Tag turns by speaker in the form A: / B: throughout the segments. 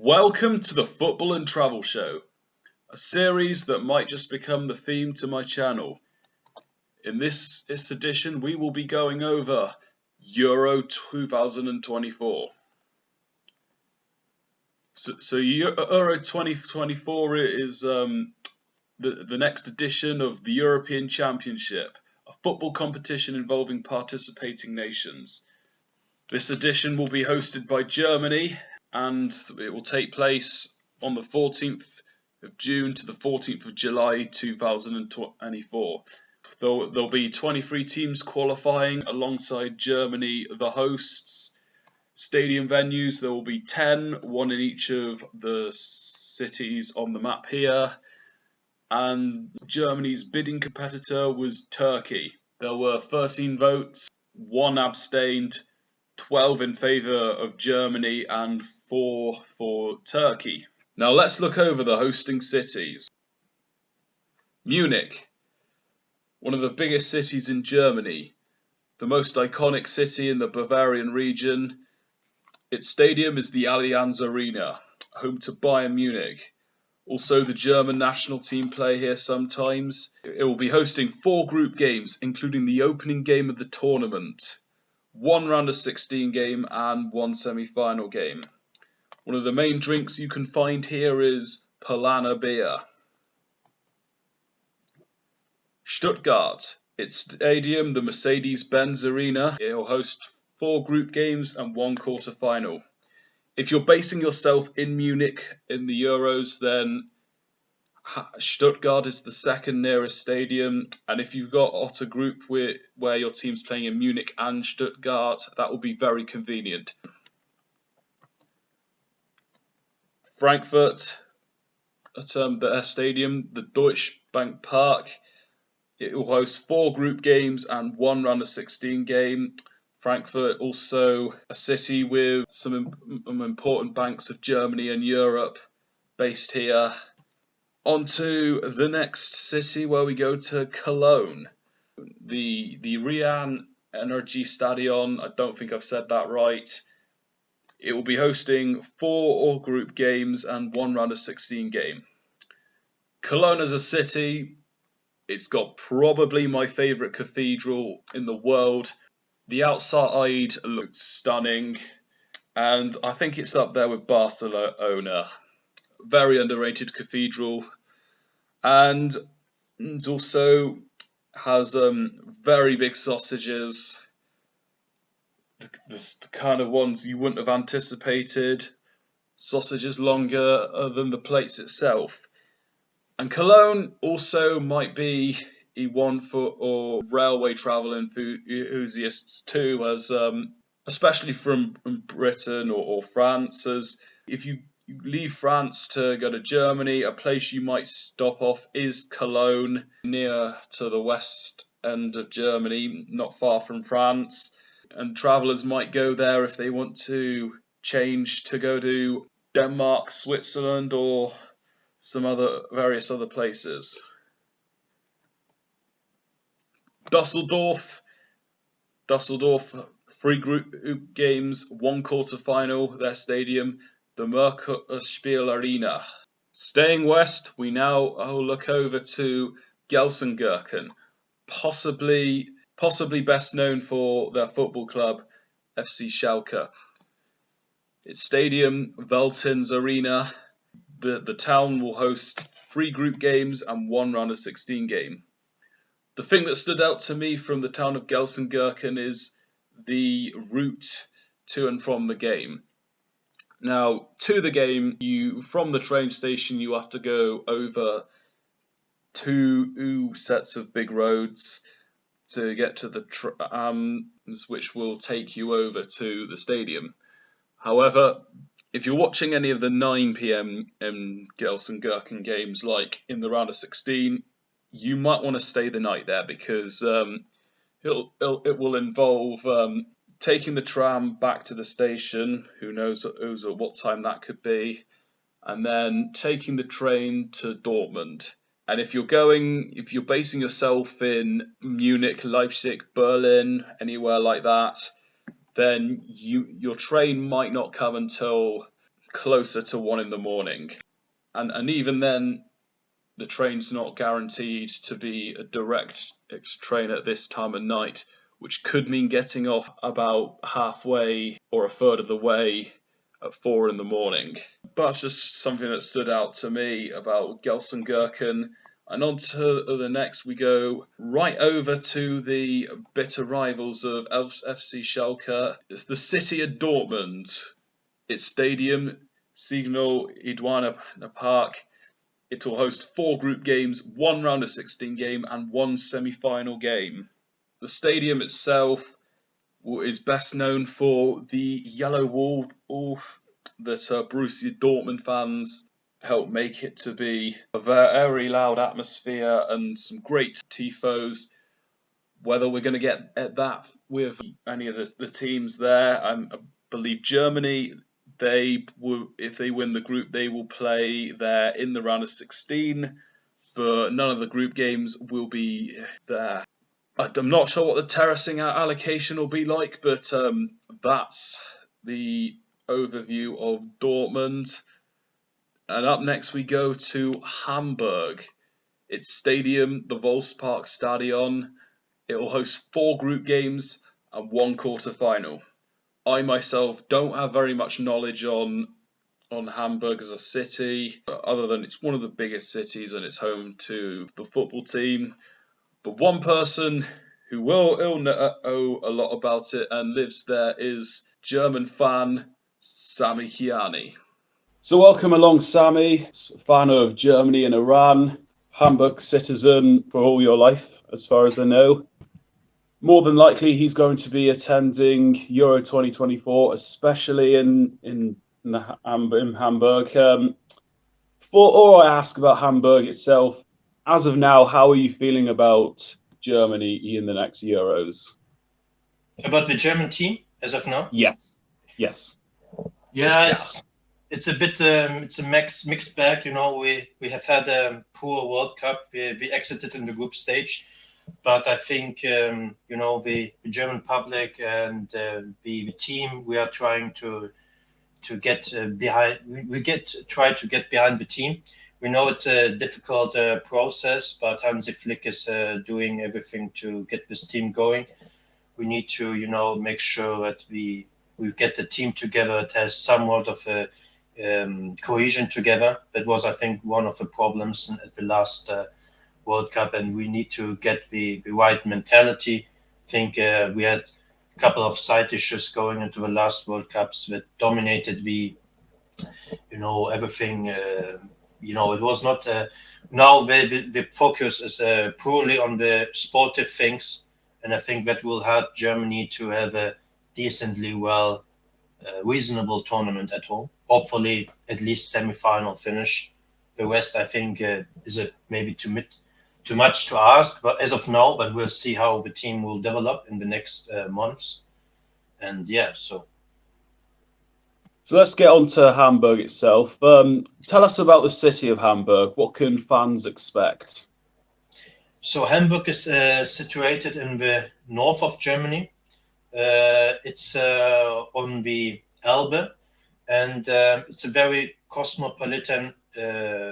A: Welcome to the Football and Travel Show, a series that might just become the theme to my channel. In this edition, we will be going over Euro 2024. So Euro 2024 is the next edition of the European Championship, a football competition involving participating nations. This edition will be hosted by Germany, and it will take place on the 14th of June to the 14th of July 2024. There'll be 23 teams qualifying alongside Germany, the hosts. Stadium venues, there will be 10, one in each of the cities on the map here. And Germany's bidding competitor was Turkey. There were 13 votes, 1 abstained, 12 in favour of Germany and 4 for Turkey. Now let's look over the hosting cities. Munich, one of the biggest cities in Germany, the most iconic city in the Bavarian region. Its stadium is the Allianz Arena, home to Bayern Munich. Also, the German national team play here sometimes. It will be hosting 4 group games, including the opening game of the tournament, 1 round of 16 game and 1 semi-final game. One of the main drinks you can find here is Paulaner beer. Stuttgart, its stadium, the Mercedes-Benz Arena, it will host 4 group games and 1 quarter-final. If you're basing yourself in Munich in the Euros, then Stuttgart is the second nearest stadium, and if you've got a group where your team's playing in Munich and Stuttgart, that will be very convenient. Frankfurt, at their stadium, the Deutsche Bank Park, it will host 4 group games and 1 round of 16 game. Frankfurt, also a city with some important banks of Germany and Europe based here. On to the next city, where we go to Cologne. The Rhein Energy Stadion, I don't think I've said that right. It will be hosting 4 all-group games and 1 round of 16 game. Cologne as a city, it's got probably my favourite cathedral in the world. The outside looks stunning, and I think it's up there with Barcelona. Very underrated cathedral, and it also has very big sausages, the kind of ones you wouldn't have anticipated. Sausages longer than the plates itself. And Cologne also might be one for railway travel enthusiasts too, as especially from Britain or France, as if you leave France to go to Germany, a place you might stop off is Cologne, near to the west end of Germany, not far from France. And travellers might go there if they want to change to go to Denmark, Switzerland, or various other places. Dusseldorf, 3 group games, 1 quarter-final, their stadium, the Merkurspiel Arena. Staying west, we now look over to Gelsenkirchen, possibly best known for their football club, FC Schalke. Its stadium, Veltins Arena. The town will host 3 group games and 1 round of 16 game. The thing that stood out to me from the town of Gelsenkirchen is the route to and from the game. Now, to the game, from the train station, you have to go over 2 sets of big roads to get to the trams, which will take you over to the stadium. However, if you're watching any of the 9 p.m. Gelsenkirchen games, like in the round of 16, you might want to stay the night there, because it will involve taking the tram back to the station, who knows at what time that could be, and then taking the train to Dortmund. And if you're basing yourself in Munich, Leipzig, Berlin, anywhere like that, then your train might not come until closer to 1 in the morning. And even then, the train's not guaranteed to be a direct train at this time of night, which could mean getting off about halfway or a third of the way at 4 in the morning. But that's just something that stood out to me about Gelsenkirchen. And on to the next, we go right over to the bitter rivals of FC Schalke. It's the city of Dortmund. Its stadium, Signal Iduna Park. It will host 4 group games, 1 round of 16 game, and 1 semi-final game. The stadium itself is best known for the yellow wall that Borussia Dortmund fans helped make it to be. A very loud atmosphere and some great tifos. Whether we're going to get at that with any of the teams there, I believe Germany, if they win the group, they will play there in the round of 16, but none of the group games will be there. I'm not sure what the terracing allocation will be like, but that's the overview of Dortmund. And up next we go to Hamburg. Its stadium, the Volkspark Stadion. It will host 4 group games and 1 quarter-final. I myself don't have very much knowledge on Hamburg as a city, other than it's one of the biggest cities and it's home to the football team. But one person who will know a lot about it and lives there is German fan Samy Kiani. So welcome along, Samy, fan of Germany and Iran, Hamburg citizen for all your life, as far as I know. More than likely, he's going to be attending Euro 2024, especially in Hamburg. Before I ask about Hamburg itself, as of now, how are you feeling about Germany in the next Euros?
B: About the German team as of now?
A: Yes.
B: Yeah, it's a bit it's a mixed bag. We have had a poor World Cup. We exited in the group stage, but I think the German public and the team, we are trying to get behind. Try to get behind the team. We know it's a difficult process, but Hansi Flick is doing everything to get this team going. We need to, make sure that we get the team together. It has somewhat of a cohesion together. That was, I think, one of the problems at the last World Cup, and we need to get the right mentality. I think we had a couple of side issues going into the last World Cups that dominated everything. It was not. Now the focus is purely on the sportive things, and I think that will help Germany to have a decently reasonable tournament at home. Hopefully, at least semi-final finish. The rest, I think, is maybe too much to ask, but as of now, but we'll see how the team will develop in the next months. And
A: So let's get on to Hamburg itself. Tell us about the city of Hamburg. What can fans expect?
B: So Hamburg is situated in the north of Germany. It's on the Elbe, and it's a very cosmopolitan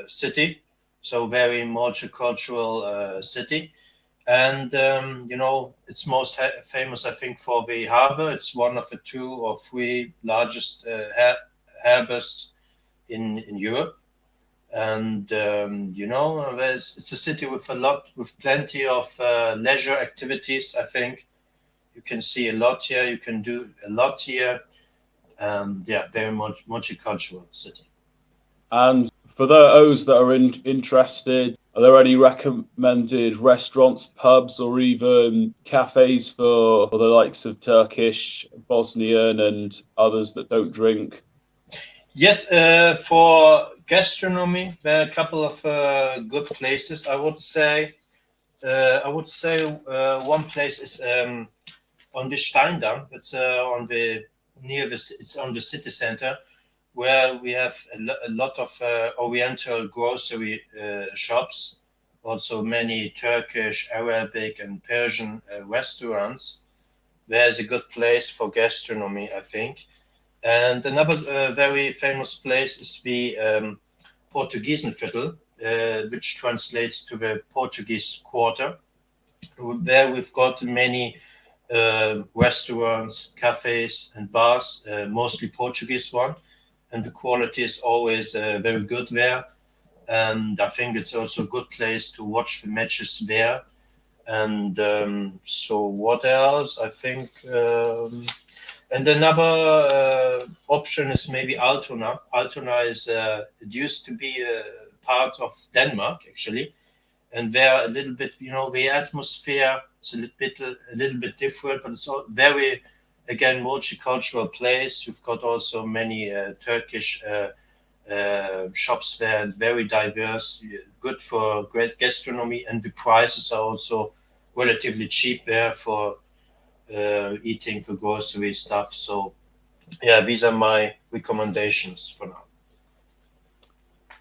B: city, so very multicultural city. And, it's most famous, I think, for the harbor. It's one of the 2 or 3 largest harbors in Europe. And, it's a city with plenty of leisure activities, I think. You can see a lot here. You can do a lot here. Very much multicultural city.
A: And for those that are interested, are there any recommended restaurants, pubs, or even cafes for the likes of Turkish, Bosnian, and others that don't drink?
B: Yes, for gastronomy, there are a couple of good places. I would say one place is on the Steindamm. It's it's on the city center, where we have a lot of Oriental grocery shops, also many Turkish, Arabic, and Persian restaurants. There's a good place for gastronomy, I think. And another very famous place is the Portugiesenviertel, which translates to the Portuguese Quarter. There we've got many restaurants, cafes, and bars, mostly Portuguese one, and the quality is always very good there. And I think it's also a good place to watch the matches there. And so what else? I think, and another option is maybe Altona. Altona is it used to be a part of Denmark actually, and there a little bit, the atmosphere is a little bit different, but it's all very, again, multicultural place. You've got also many Turkish shops there, and very diverse, good for great gastronomy, and the prices are also relatively cheap there for eating, for grocery stuff. So yeah, these are my recommendations for now.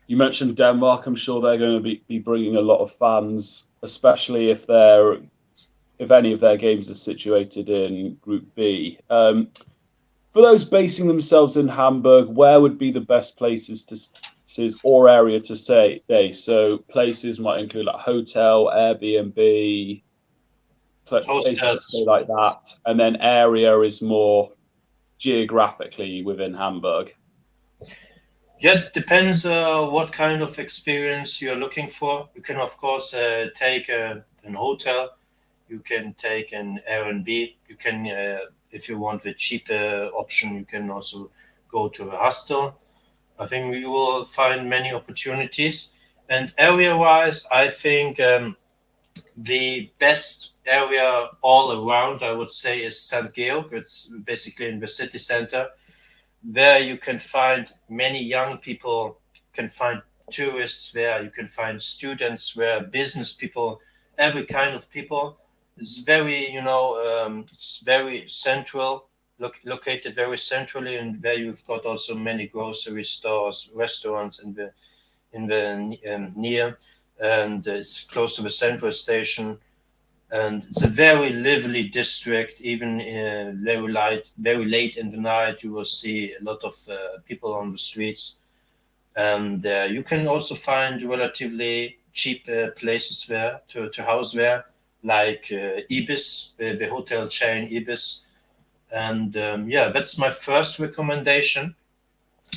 A: You mentioned Denmark. I'm sure they're going to be bringing a lot of fans, especially if any of their games are situated in Group B. For those basing themselves in Hamburg, where would be the best places or area to stay? So places might include like hotel, Airbnb, places to stay like that, and then area is more geographically within Hamburg.
B: Yeah, it depends what kind of experience you're looking for. You can, of course, take an hotel. You can take an Airbnb. You can, if you want the cheaper option, you can also go to a hostel. I think you will find many opportunities. And area-wise, I think the best area all around, I would say, is St. Georg. It's basically in the city center. There you can find many young people, can find tourists there, you can find students there, business people, every kind of people. It's very, it's very central, located very centrally, and there you've got also many grocery stores, restaurants in the near, and it's close to the central station. And it's a very lively district. Even very late in the night, you will see a lot of people on the streets. And you can also find relatively cheap places there to house there, like Ibis, the hotel chain Ibis. And that's my first recommendation.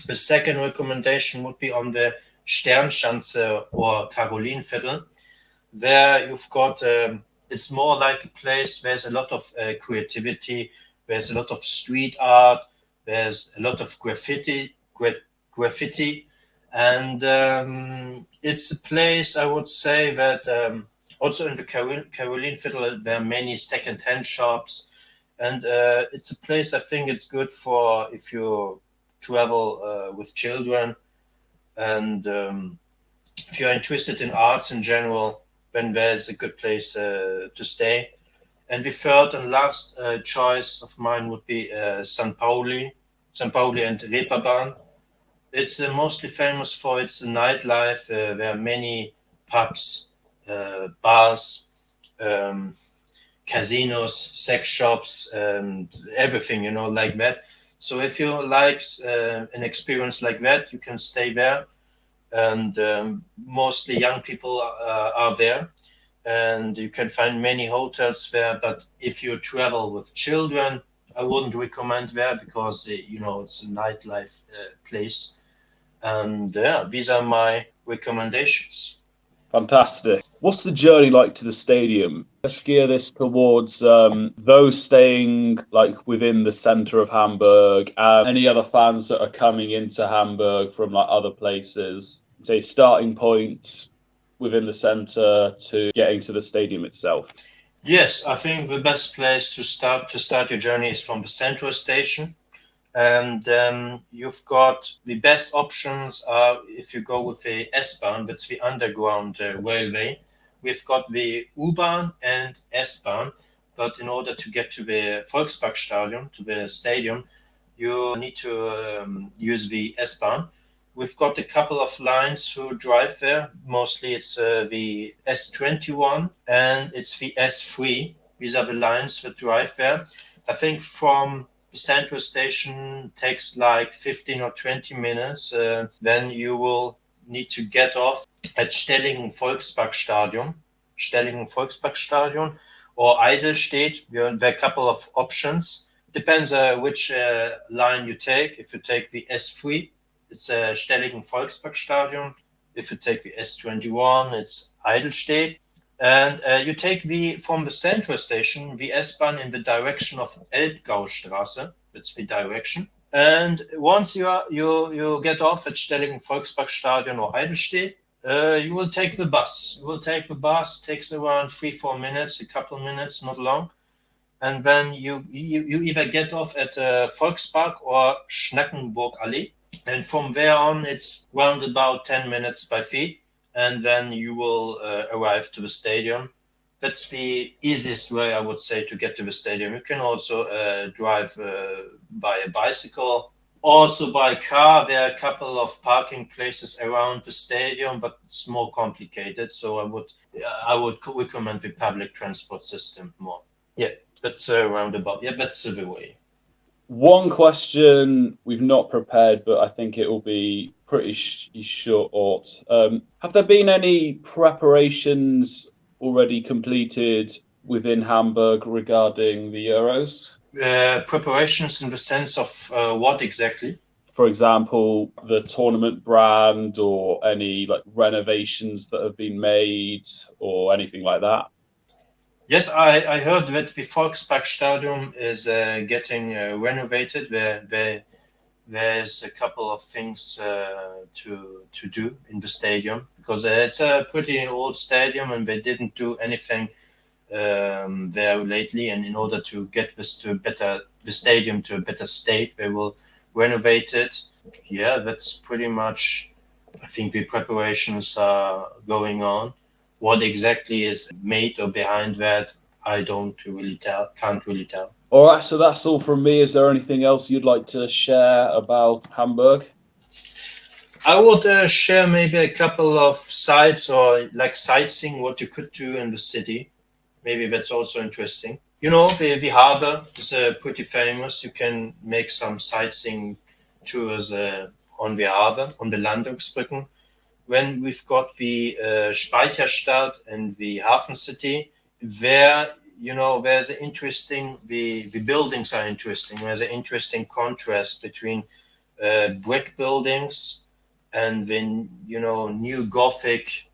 B: The second recommendation would be on the Sternschanze or Carolinenviertel. There you've got it's more like a place. There's a lot of creativity. There's a lot of street art. There's a lot of graffiti, and it's a place I would say that also in the Carolinenviertel there are many second-hand shops, and it's a place I think it's good for if you travel with children, and if you're interested in arts in general, then there's a good place to stay. And the third and last choice of mine would be St. Pauli and Reeperbahn. It's mostly famous for its nightlife. There are many pubs, bars, casinos, sex shops, and everything, like that. So if you like an experience like that, you can stay there. And mostly young people are there, and you can find many hotels there. But if you travel with children, I wouldn't recommend there because it's a nightlife place. And these are my recommendations.
A: Fantastic. What's the journey like to the stadium? Let's gear this towards those staying like within the centre of Hamburg and any other fans that are coming into Hamburg from like other places. Say starting point within the centre to getting to the stadium itself.
B: Yes, I think the best place to start your journey is from the central station. And you've got the best options are if you go with the S-Bahn, that's the underground railway. We've got the U-Bahn and S-Bahn, but in order to get to the Volksparkstadion, to the stadium, you need to use the S-Bahn. We've got a couple of lines who drive there. Mostly it's the S21 and it's the S3. These are the lines that drive there. I think from The central station takes like 15 or 20 minutes. Then you will need to get off at Stellingen Volksparkstadion or Eidelstedt. There are a couple of options. Depends which line you take. If you take the S3, it's Stellingen Volksparkstadion. If you take the S21, it's Eidelstedt. And you take from the central station, the S-Bahn in the direction of Elbgaustraße. That's the direction. And once you get off at Stellingen Volksparkstadion or Eidelstedt, you will take the bus. Takes around 3-4 minutes, a couple of minutes, not long. And then you either get off at Volkspark or Schnackenburg Allee. And from there on, it's round about 10 minutes by feet. And then you will arrive to the stadium. That's the easiest way, I would say, to get to the stadium. You can also drive by a bicycle, also by car. There are a couple of parking places around the stadium, but it's more complicated. So I would recommend the public transport system more. Yeah, that's roundabout. Yeah, that's the way.
A: One question we've not prepared, but I think it will be pretty short. Have there been any preparations already completed within Hamburg regarding the Euros?
B: Preparations in the sense of what exactly?
A: For example, the tournament brand or any like renovations that have been made or anything like that?
B: Yes, I heard that the Volksparkstadion is getting renovated. There's a couple of things to do in the stadium because it's a pretty old stadium and they didn't do anything there lately. And in order to get the stadium to a better state, they will renovate it. Yeah, that's pretty much. I think the preparations are going on. What exactly is made or behind that, I can't really tell.
A: All right, so that's all from me. Is there anything else you'd like to share about Hamburg?
B: I would share maybe a couple of sites or like sightseeing, what you could do in the city. Maybe that's also interesting. You know, the harbor is pretty famous. You can make some sightseeing tours on the harbor, on the Landungsbrücken. When we've got the Speicherstadt and the Hafen City, there's the buildings are interesting. There's an interesting contrast between brick buildings and then, new Gothic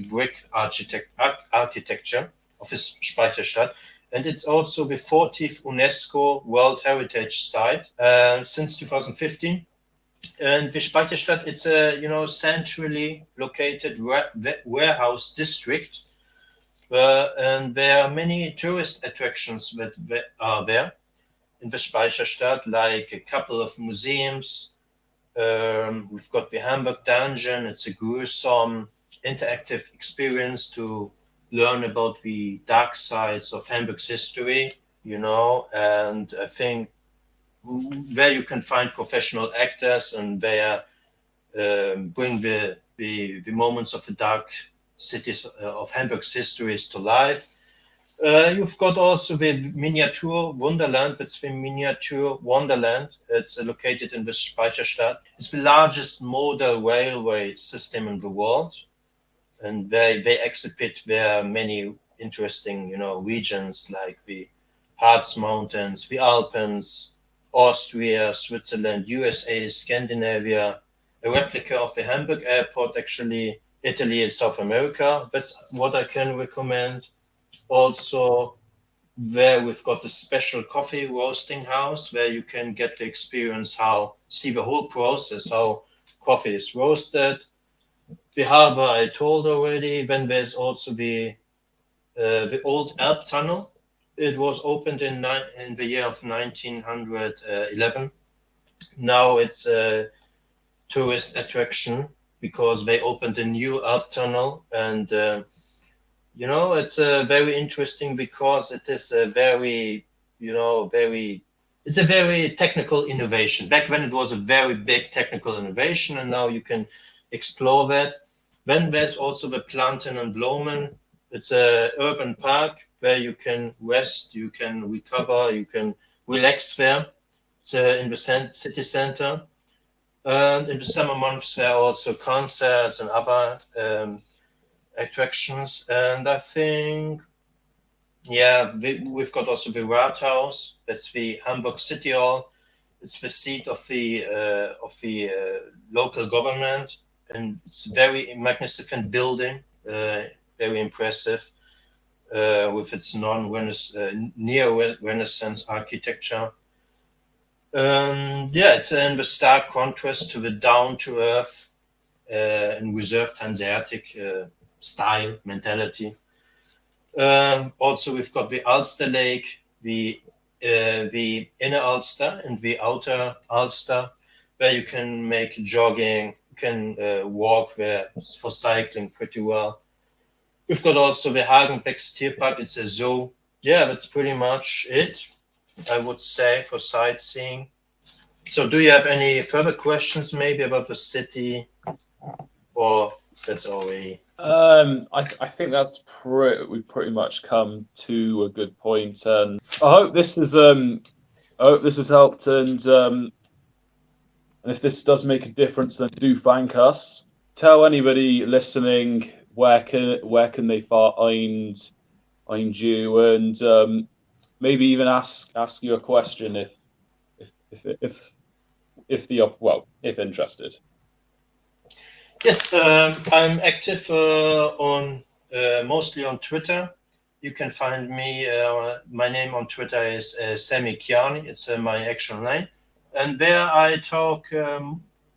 B: brick architecture of the Speicherstadt. And it's also the 40th UNESCO World Heritage Site since 2015. And the Speicherstadt, it's a centrally located warehouse district, and there are many tourist attractions that are there in the Speicherstadt, like a couple of museums. We've got the Hamburg Dungeon. It's a gruesome interactive experience to learn about the dark sides of Hamburg's history, and I think where you can find professional actors and they bring the moments of the dark cities of Hamburg's histories to life. You've got also the Miniature Wonderland. That's the Miniature Wonderland. It's located in the Speicherstadt. It's the largest model railway system in the world. And they exhibit there many interesting, regions like the Harz Mountains, the Alpines, Austria, Switzerland, USA, Scandinavia, a replica of the Hamburg airport, actually, Italy and South America. That's what I can recommend. Also, there we've got a special coffee roasting house where you can get the experience see the whole process, how coffee is roasted. The harbor I told already. Then there's also the old Elb Tunnel. It was opened in the year of 1911. Now it's a tourist attraction because they opened a new Elb Tunnel, and it's very interesting because it is a very technical innovation. Back then it was a very big technical innovation, and now you can explore that. Then there's also the Planten and Blumen. It's an urban park where you can rest, you can recover, you can relax there. It's in the city center. And in the summer months, there are also concerts and other attractions. And I think, yeah, we've got also the Rathaus. That's the Hamburg City Hall. It's the seat of the local government, and it's a very magnificent building, very impressive, with its neo-Renaissance architecture. Yeah, it's in the stark contrast to the down-to-earth and reserved Hanseatic style mentality. Also, we've got the Ulster Lake, the inner Ulster and the outer Ulster, where you can make jogging, you can walk there for cycling pretty well. We've got also the Hagenbeck's Tierpark. It's a zoo. Yeah, that's pretty much it, I would say, for sightseeing. So do you have any further questions maybe about the city, or that's already...
A: I think we've pretty much come to a good point, and I hope this has helped. And if this does make a difference, then do thank us. Tell anybody listening where can they find you, and maybe even ask you a question if interested.
B: Yes, I'm active mostly on Twitter. You can find me. My name on Twitter is Samy Kiani. It's my actual name, and there I talk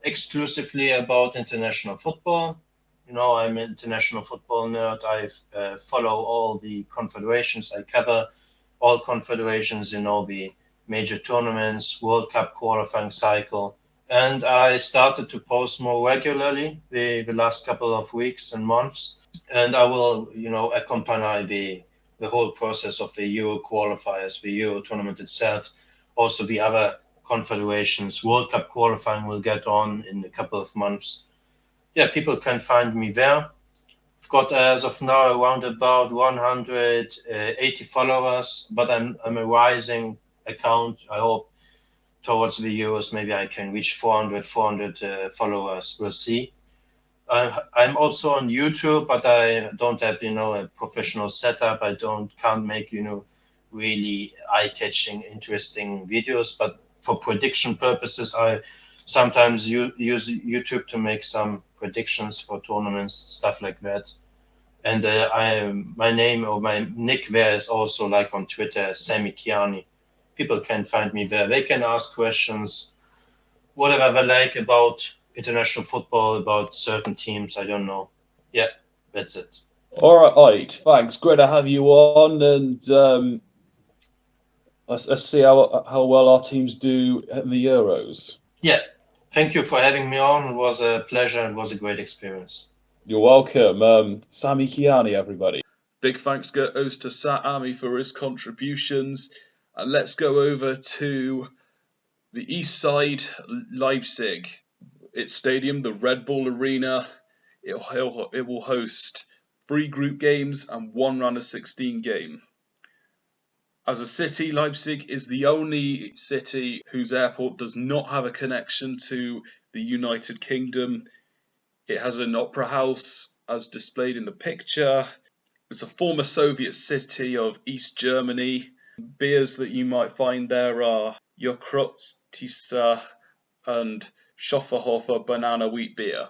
B: exclusively about international football. You know, I'm an international football nerd. I follow all the confederations. I cover all confederations. You know, the major tournaments, World Cup qualifying cycle. And I started to post more regularly the last couple of weeks and months. And I will, accompany the whole process of the Euro qualifiers, the Euro tournament itself, also the other confederations. World Cup qualifying will get on in a couple of months. Yeah, people can find me there. I've got, as of now, around about 180 followers, but I'm a rising account. I hope towards the Euros, maybe I can reach 400 followers. We'll see. I'm also on YouTube, but I don't have, a professional setup. I can't make, really eye-catching, interesting videos. But for prediction purposes, I sometimes use YouTube to make some predictions for tournaments, stuff like that. And my name or my nick there is also like on Twitter, Samy Kiani. People can find me there. They can ask questions, whatever they like about international football, about certain teams. I don't know. Yeah, that's it.
A: All right. Thanks. Great to have you on, and let's see how well our teams do in the Euros.
B: Yeah. Thank you for having me on. It was a pleasure. It was a great experience.
A: You're welcome. Samy Kiani, everybody. Big thanks goes to Samy for his contributions. And let's go over to the east side, Leipzig. Its stadium, the Red Bull Arena, it will host 3 group games and 1 round of 16 game. As a city, Leipzig is the only city whose airport does not have a connection to the United Kingdom. It has an opera house as displayed in the picture. It's a former Soviet city of East Germany. Beers that you might find there are Jokrotisa and Schofferhofer banana wheat beer.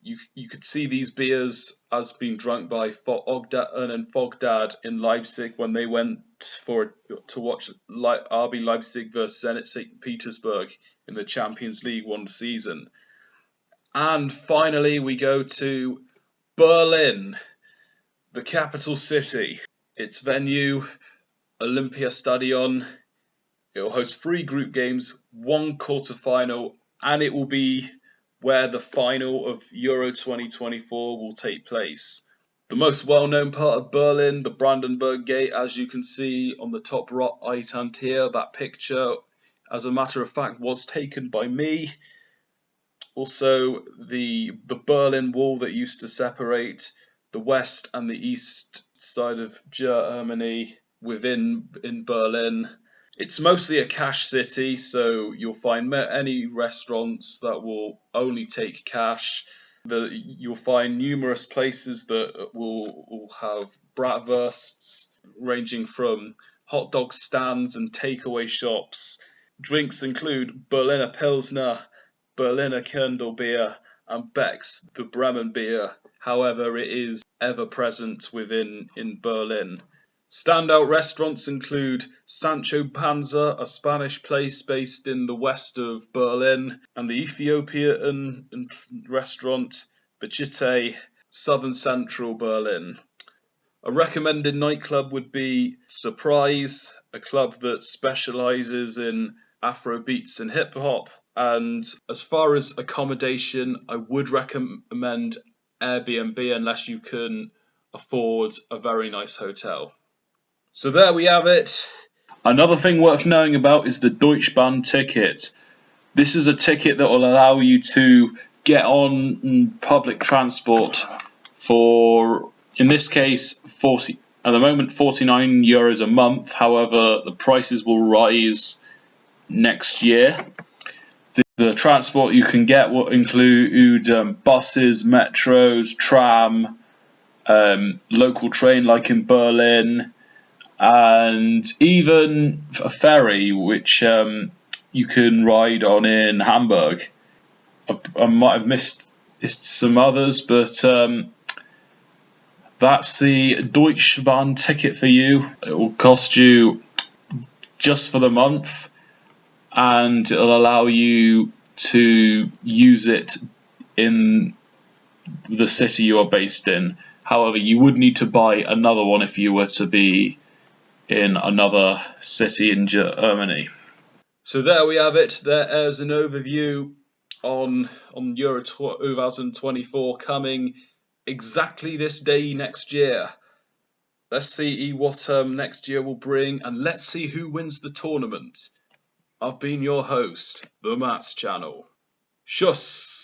A: You could see these beers as being drunk by Ogden and Fogdad in Leipzig when they went to watch RB Leipzig versus Zenit St. Petersburg in the Champions League one season. And finally, we go to Berlin, the capital city. Its venue, Olympiastadion. It will host 3 group games, 1 quarterfinal, and it will be where the final of Euro 2024 will take place. The most well-known part of Berlin, the Brandenburg Gate, as you can see on the top right-hand here, that picture, as a matter of fact, was taken by me. Also, the Berlin Wall that used to separate the west and the east side of Germany in Berlin. It's mostly a cash city, so you'll find any restaurants that will only take cash. You'll find numerous places that will have bratwursts, ranging from hot dog stands and takeaway shops. Drinks include Berliner Pilsner, Berliner Kerndelbier, and Beck's the Bremen beer. However, it is ever present in Berlin. Standout restaurants include Sancho Panza, a Spanish place based in the west of Berlin, and the Ethiopian restaurant Bechite, southern central Berlin. A recommended nightclub would be Surprise, a club that specialises in Afro beats and hip hop. And as far as accommodation, I would recommend Airbnb unless you can afford a very nice hotel. So there we have it. Another thing worth knowing about is the Deutschbahn ticket. This is a ticket that will allow you to get on public transport for, in this case, at the moment, €49 a month. However, the prices will rise next year. The transport you can get will include buses, metros, tram, local train like in Berlin, and even a ferry, which you can ride on in Hamburg. I might have missed some others, but that's the Deutschbahn ticket for you. It will cost you just for the month, and it'll allow you to use it in the city you are based in. However, you would need to buy another one if you were to be in another city in Germany. So there we have it. There is an overview on Euro 2024 coming exactly this day next year. Let's see what next year will bring, and let's see who wins the tournament. I've been your host, the Mats Channel. Schuss!